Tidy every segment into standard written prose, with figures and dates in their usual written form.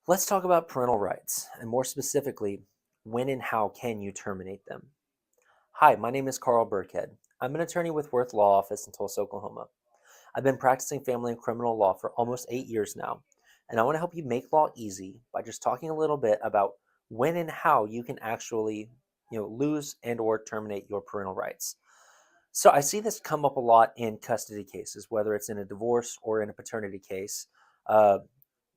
Let's talk about parental rights, and more specifically, when and how can you terminate them? Hi, my name is Carl Burkhead. I'm an attorney with Worth Law Office in Tulsa, Oklahoma. I've been practicing family and criminal law for almost 8 years now, and I want to help you make law easy by just talking a little bit about when and how you can actually, lose and or terminate your parental rights. So I see this come up a lot in custody cases, whether it's in a divorce or in a paternity case. Uh,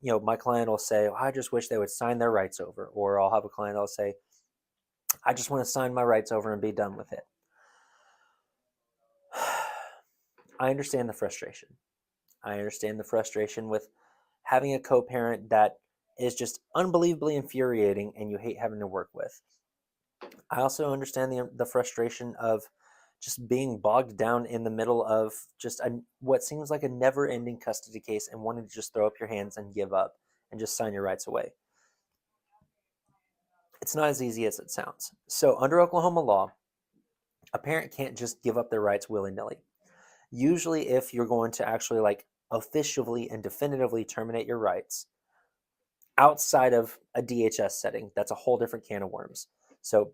my client will say, I just wish they would sign their rights over. Or I'll have a client that'll say, I just want to sign my rights over and be done with it. I understand the frustration. I understand the frustration with having a co parent that is just unbelievably infuriating and you hate having to work with. I also understand the frustration of just being bogged down in the middle of just what seems like a never ending custody case and wanting to just throw up your hands and give up and just sign your rights away. It's not as easy as it sounds. So, under Oklahoma law, a parent can't just give up their rights willy nilly. Usually, if you're going to actually officially and definitively terminate your rights outside of a DHS setting, that's a whole different can of worms. So,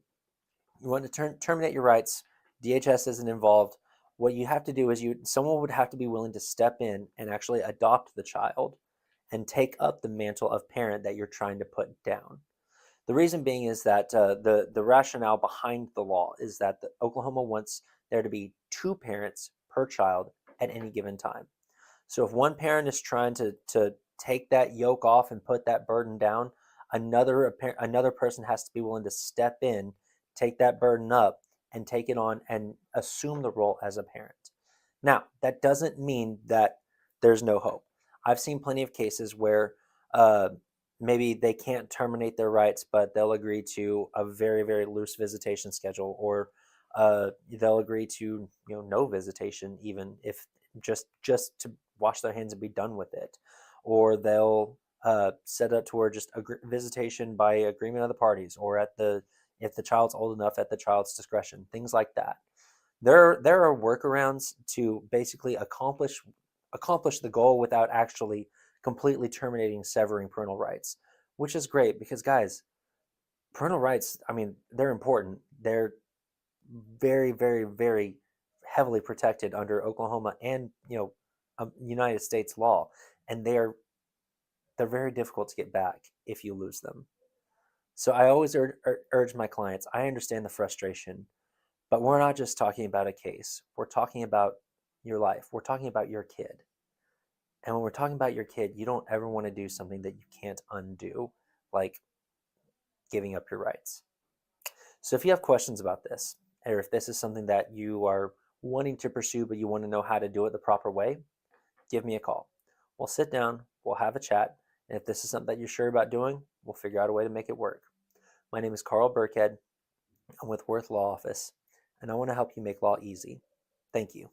you want to terminate your rights, DHS isn't involved. What you have to do is someone would have to be willing to step in and actually adopt the child and take up the mantle of parent that you're trying to put down. The reason being is that the rationale behind the law is that Oklahoma wants there to be two parents per child at any given time. So if one parent is trying to take that yoke off and put that burden down, another person has to be willing to step in, take that burden up, and take it on and assume the role as a parent. Now, that doesn't mean that there's no hope. I've seen plenty of cases where uh, maybe they can't terminate their rights, but they'll agree to a very, very loose visitation schedule, or they'll agree to no visitation, even if just to wash their hands and be done with it, or they'll set up to where just visitation by agreement of the parties, or if the child's old enough, at the child's discretion, things like that. There are workarounds to basically accomplish the goal without actually completely terminating, severing parental rights, which is great because, guys, parental rights, I mean, they're important. They're very, very, very heavily protected under Oklahoma and United States law, and they're very difficult to get back if you lose them. So I always urge my clients. I understand the frustration, but we're not just talking about a case. We're talking about your life. We're talking about your kid. And when we're talking about your kid, you don't ever want to do something that you can't undo, like giving up your rights. So if you have questions about this, or if this is something that you are wanting to pursue, but you want to know how to do it the proper way, give me a call. We'll sit down, we'll have a chat, and if this is something that you're sure about doing, we'll figure out a way to make it work. My name is Carl Burkhead. I'm with Worth Law Office, and I want to help you make law easy. Thank you.